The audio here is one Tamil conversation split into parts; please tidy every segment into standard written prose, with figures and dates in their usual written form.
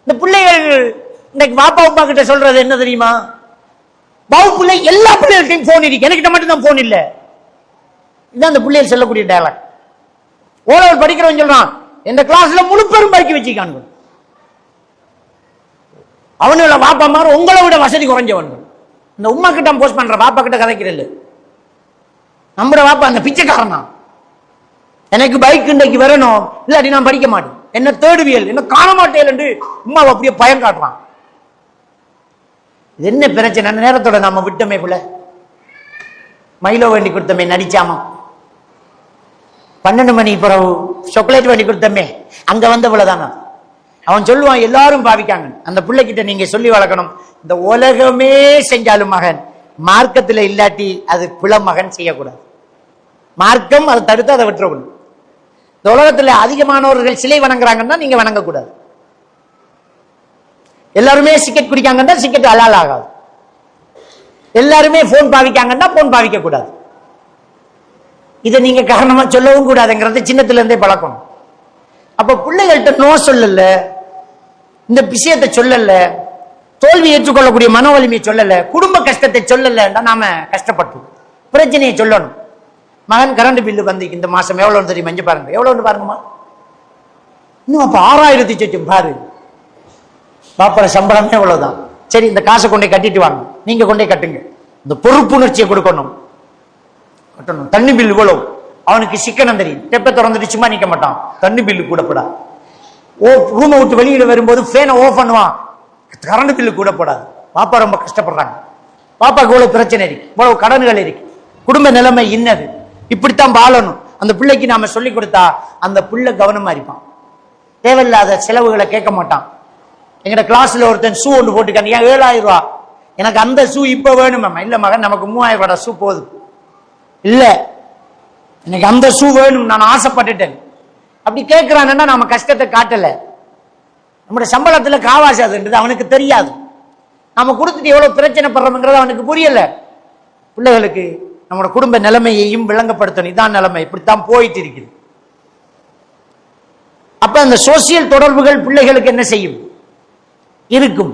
இந்த பிள்ளைகள் இன்னைக்கு வாப்பா உப்பா கிட்ட சொல்றது என்ன தெரியுமா? வகுப்புல எல்லா பிள்ளைகள்ட்டையும் போன் இருக்கு, எனக்கிட்ட மட்டும் தான் போன் இல்ல. இதுதான் அந்த பிள்ளைகள் சொல்லக்கூடிய டயலாக். ஓலவர் படிக்கிறவன் சொல்றான், இந்த கிளாஸ்ல முழு பெரும் பைக்கி வச்சுக்கான். அவனுல வாப்பா மாதிரி உங்களை விட வசதி குறைஞ்சவன்கள். இந்த உமா கிட்ட போஸ்ட் பண்ற வாப்பா கிட்ட கதைக்கிறது. நம்மட வாப்பா அந்த பிச்சைக்காரனா, எனக்கு பைக் இன்றைக்கு வரணும், இல்லாட்டி நான் படிக்க மாட்டேன், என்ன தேடுவியல், என்ன காண மாட்டேன் என்று உமா அப்படியே பயம் காட்டுறான். இது என்ன பிரச்சனை? அந்த நேரத்தோட நாம விட்டமே புள்ள, மைலோ வேண்டி கொடுத்தமே நடிச்சாமா, 12 மணி பிறகு சாக்லேட் வேண்டி கொடுத்தமே அங்க வந்த புள்ளதானா. அவன் சொல்லுவான் எல்லாரும் பாவிக்காங்க. அந்த பிள்ளைகிட்ட நீங்க சொல்லி வளர்க்கணும், இந்த உலகமே செஞ்சாலும் மகன் மார்க்கத்தில் இல்லாட்டி அது பிள மகன் செய்யக்கூடாது. மார்க்கம் அதை தடுத்து அதை விட்டுறக்கூடாது. இந்த உலகத்தில் அதிகமானவர்கள் சிலை வணங்குறாங்கன்னா நீங்க வணங்கக்கூடாது. எல்லாருமே சிக்கெட் குடிக்காங்கன்னா சிக்கெட் ஹலால் ஆகாது. எல்லாருமே போன் பாவிக்காங்கன்னா போன் பாவிக்க கூடாது. இதை நீங்க காரணமா சொல்லவும் கூடாதுங்கிறது சின்னத்துல இருந்தே பழக்கணும். அப்ப பிள்ளைகள்கிட்ட நோ சொல்லல, இந்த விஷயத்தை சொல்லல, தோல்வி ஏற்றுக்கொள்ளக்கூடிய மன வலிமையை சொல்லல, குடும்ப கஷ்டத்தை சொல்லல, நாம கஷ்டப்பட்டோம். பிரச்சனையை சொல்லணும். மகன் கரண்ட் பில்லு வந்து இந்த மாசம் எவ்வளவு தெரியும்? மஞ்சள் பாருங்க, எவ்வளவு பாருங்கம்மா. இன்னும் அப்ப 6000 சொச்சம் பாரு. பாப்பா சம்பளமே எவ்வளவுதான். சரி, இந்த காசை கொண்டே கட்டிட்டு வாங்க, நீங்க கொண்டே கட்டுங்க. இந்த பொறுப்புணர்ச்சியை கொடுக்கணும், கட்டணும். தண்ணி பில் இவ்வளவு, அவனுக்கு சிக்கனம் தெரியும். தெப்ப திறந்துட்டு சும்மா நிக்க மாட்டான், தண்ணி பில்லு கூடப்படா. ரூமை விட்டு வெளியில வரும்போது ஃபேனை ஆஃப் பண்ணுவான், கரண்ட் பில்லு கூடப்படாது. பாப்பா ரொம்ப கஷ்டப்படுறாங்க, பாப்பாக்கு இவ்வளவு பிரச்சனை இருக்கு, இவ்வளவு கடன்கள் இருக்கு, குடும்ப நிலைமை இன்னது, இப்படித்தான் வாழணும். அந்த பிள்ளைக்கு நாம சொல்லி கொடுத்தா அந்த பிள்ளை கவனமா இருப்பான். தேவையில்லாத செலவுகளை கேட்க மாட்டான். எங்கட கிளாஸ்ல ஒருத்தன் ஷூ ஒன்று போட்டுக்காங்க, ஏன் 7000 ரூபா, எனக்கு அந்த ஷூ இப்ப வேணும். இல்ல மகன், நமக்கு 3000 ரூபாய் ஷூ போதும். இல்ல, எனக்கு அந்த ஷூ வேணும், நான் ஆசைப்பட்டுட்டேன். அப்படி கேட்கிறான்னா நாம கஷ்டத்தை காட்டல. நம்முடைய சம்பளத்துல காவாசி அதுன்றது அவனுக்கு தெரியாது. நாம கொடுத்துட்டு எவ்வளவு பிரச்சனை படுறோம்ங்கிறது அவனுக்கு புரியல. பிள்ளைகளுக்கு நம்மளோட குடும்ப நிலைமையையும் விளங்கப்படுத்தணும். இதான் நிலைமை, இப்படித்தான் போயிட்டு இருக்குது. அப்ப அந்த சோசியல் தொடர்புகள் பிள்ளைகளுக்கு என்ன செய்யும்? இருக்கும்.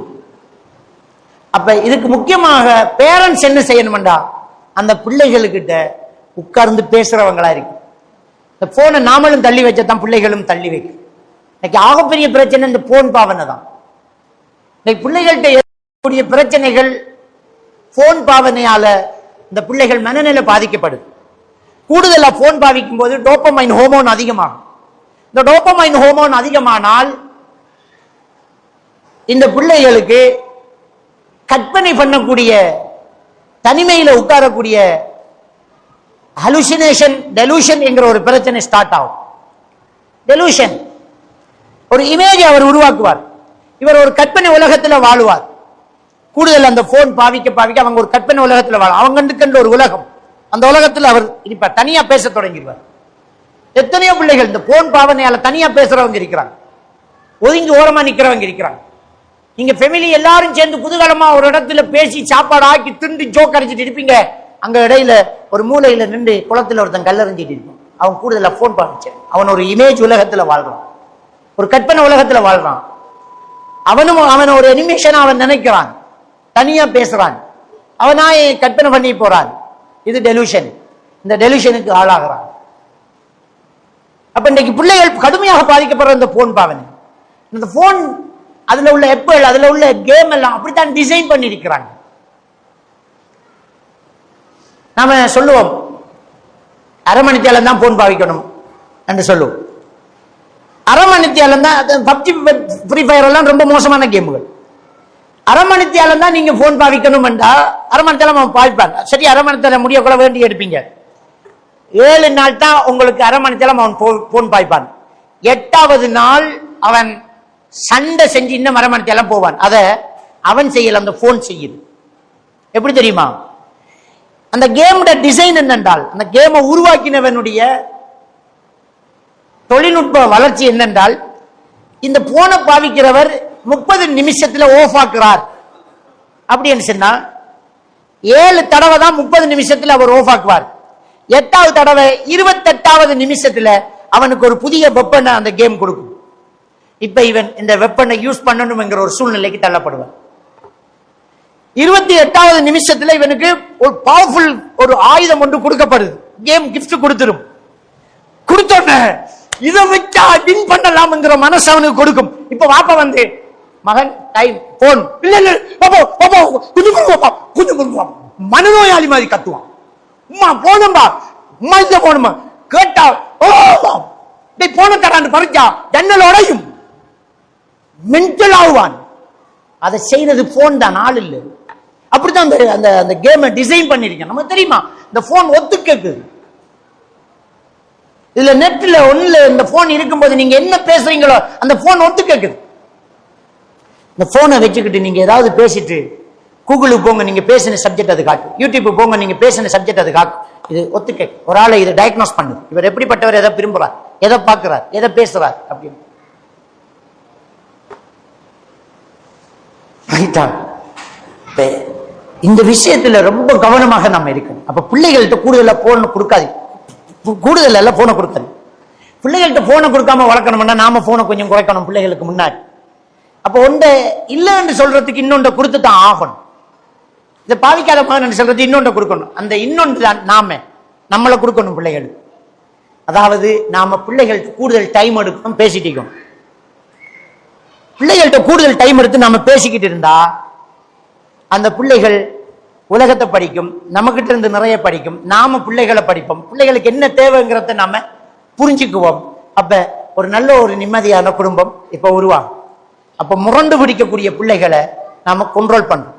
அப்ப இதுக்கு முக்கியமாக பேரண்ட்ஸ் என்ன செய்யணும்டா, அந்த பிள்ளைகளுக்கிட்ட உட்கார்ந்து பேசுறவங்களா இருக்கு. இந்த போனை நாமளும் தள்ளி வச்சதான் பிள்ளைகளும் தள்ளி வைக்கும். இன்னைக்கு ஆகப்பெரிய பிரச்சனை இந்த போன் பாவனை தான். இன்னைக்கு பிள்ளைகள்கிட்ட ஏற்படக்கூடிய பிரச்சனைகள் போன் பாவனையால இந்த பிள்ளைகள் மனநிலை பாதிக்கப்படுது. கூடுதலா போன் பாவிக்கும் போது டோபமைன் ஹோமோன் அதிகமாகும். இந்த டோபமைன் ஹோமோன் அதிகமானால் இந்த பிள்ளைகளுக்கு கற்பனை பண்ணக்கூடிய, தனிமையில உட்காரக்கூடிய ஹலுசினேஷன், டெலூஷன் என்கிற ஒரு பிரச்சனை ஸ்டார்ட் ஆகும். டெலூஷன், ஒரு இமேஜ் அவர் உருவாக்குவார். இவர் ஒரு கற்பனை உலகத்தில் வாழுவார். கூடுதல் அந்த போன் பாவிக்க பாவிக்க அவங்க ஒரு கற்பனை உலகத்தில் வாழ, அவங்க ஒரு உலகம், அந்த உலகத்தில் அவர் இருப்பார். தனியா பேச தொடங்கிடுவார். எத்தனையோ பிள்ளைகள் இந்த போன் பாவனையால தனியா பேசுறவங்க இருக்கிறாங்க, ஒதுங்கி ஓரமா நிக்கிறவங்க இருக்கிறாங்க. நீங்க ஃபேமிலி எல்லாரும் சேர்ந்து குதூகலமா ஒரு இடத்துல பேசி சாப்பாடு ஆக்கி திண்டு ஜோக் அடிச்சுட்டு இருப்பீங்க. அங்க இடையில ஒரு மூலையில நின்று குளத்துல ஒருத்தன் கல்லறிஞ்சிட்டு இருப்பான். அவன் கூடுதலா போன் பாவிச்சான். அவன் ஒரு இமேஜ் உலகத்துல வாழ்றான், ஒரு கற்பனை உலகத்துல வாழ்றான். அவன் ஒரு அனிமேஷன் அவன் நினைக்கிறான், தனியா பேசுறான், அவனா கற்பனை பண்ணி போறான். இது டெலூஷன். இந்த டெலூஷனுக்கு ஆளாகிறான். அப்ப இன்னைக்கு பிள்ளைகள் கடுமையாக பாதிக்கப்படுற இந்த போன் பாவனை, இந்த போன் அதுல உள்ள ஆப்பிள், அதுல உள்ள கேம் எல்லாம் அப்படித்தான் டிசைன் பண்ணி இருக்கிறாங்க. நாம சொல்லுவோம் அரை மணித்தியாலம் தான் போன் பாவிக்கணும் என்று சொல்லுவோம். அரை மணித்தியாலம் தான் பப்ஜி, ஃப்ரீ ஃபயர் எல்லாம் ரொம்ப மோசமான கேமுகள். அரை மணித்தியாலம் தான் நீங்க போன் பாவிக்கணும் என்றா அரை மணித்தியாலம் அவன் பாவிப்பாங்க. சரி, அரை மணித்தியாலம் முடிய கூட வேண்டி எடுப்பீங்க. 7 நாள் தான் உங்களுக்கு அரை மணித்தியாலம் அவன் போன் பாய்ப்பான். 8வது நாள் அவன் சண்டை செஞ்சு இன்னும் அரை மணித்தியாலம் போவான். அத அவன் செய்யல, அந்த போன் செய்யுது. எப்படி தெரியுமா? அந்த கேமோட டிசைன் என்னென்றால், அந்த கேமை உருவாக்கினவனுடைய தொழில்நுட்ப வளர்ச்சி என்னென்றால், இந்த போனை பாவிக்கிறவர் 30 நிமிஷத்துல ஆஃப் ஆக்குறார் அப்படின்னு சொன்னா 7 தடவை தான் 30 நிமிஷத்துல அவர் ஆஃப் ஆக்குவார். 8வது தடவை 28வது நிமிஷத்துல அவனுக்கு ஒரு புதிய வெப்பனை அந்த கேம் கொடுக்கும். இப்ப இவன் இந்த வெப்பனை யூஸ் பண்ணணும் என்கிற ஒரு சூழ்நிலைக்கு தள்ளப்படுவான். 28வது நிமிஷத்துல இவனுக்கு ஒரு பவர்ஃபுல் ஒரு ஆயுதம் ஒன்று கொடுக்கப்படுது. கேம் கிஃப்ட் கொடுத்துரும். கொடுத்தோன்ன இதை வச்சா வின் பண்ணலாம் என்கிற மனசு அவனுக்கு கொடுக்கும். இப்ப வாப்பா வந்து மகன் டைம் போன் இல்ல இல்ல பாப்பா பாப்பா கொஞ்சம் மனநோயாளி மாதிரி கத்துவான். உம்மா போனம்பா உம்மா இந்த போனுமா கேட்டா போன தரான்னு பறிச்சா ஜன்னல் உடையும். மென்டல் ஆகுவான். அதை செய்யறது போன் தான், ஆள் இல்லை. அப்படித்தான் அந்த கேமை டிசைன் பண்ணிருக்கேன். நமக்கு தெரியுமா இந்த போன் ஒத்து கேக்குது. இதுல நெட்ல ஒண்ணுல இந்த போன் இருக்கும்போது நீங்க என்ன பேசுறீங்களோ அந்த போன் ஒத்து கேக்குது. இந்த போனை வச்சுக்கிட்டு நீங்க ஏதாவது பேசிட்டு கூகுளுக்கு போங்க, நீங்க பேசின சப்ஜெக்ட் அது காட்டும். யூடியூப் போங்க, நீங்க பேசின சப்ஜெக்ட் அது காட்டும். இது ஒத்து கேட்கு. ஒரு ஆளை இதை டயக்னோஸ் பண்ணுது. இவர் எப்படிப்பட்டவர், எதை விரும்புறார், எதை பார்க்கிறார், எதை பேசுறார் அப்படின்னு. இந்த விஷயத்துல ரொம்ப கவனமாக நம்ம இருக்கணும். அப்ப பிள்ளைகள்கிட்ட கூடுதலா போன் கொடுக்காது. கூடுதல் எல்லாம் போனை கொடுக்கணும். பிள்ளைகள்கிட்ட போனை கொடுக்காம வளர்க்கணும்னா நாம போனை கொஞ்சம் குறைக்கணும் பிள்ளைகளுக்கு முன்னாடி. அப்ப ஒன்றை இல்லைன்னு சொல்றதுக்கு இன்னொன்றை கொடுத்து தான் ஆகணும். இதை பாதிக்காத மகன் சொல்றது இன்னொன்றை கொடுக்கணும். அந்த இன்னொன்று தான் நம்மளை கொடுக்கணும் பிள்ளைகளுக்கு. அதாவது நாம பிள்ளைகளுக்கு கூடுதல் டைம் எடுக்கணும், பேசிட்டு இருக்கணும். பிள்ளைகள்கிட்ட கூடுதல் டைம் எடுத்து நாம பேசிக்கிட்டு இருந்தா அந்த பிள்ளைகள் உலகத்தை படிக்கும், நம்மகிட்ட இருந்து நிறைய படிக்கும், நாம பிள்ளைகளை படிப்போம். பிள்ளைகளுக்கு என்ன தேவைங்கிறத நாம புரிஞ்சுக்குவோம். அப்ப ஒரு நல்ல ஒரு நிம்மதியான குடும்பம் இப்ப உருவாகும். அப்ப முரண்டு பிடிக்கக்கூடிய பிள்ளைகளை நாம கண்ட்ரோல் பண்றோம்.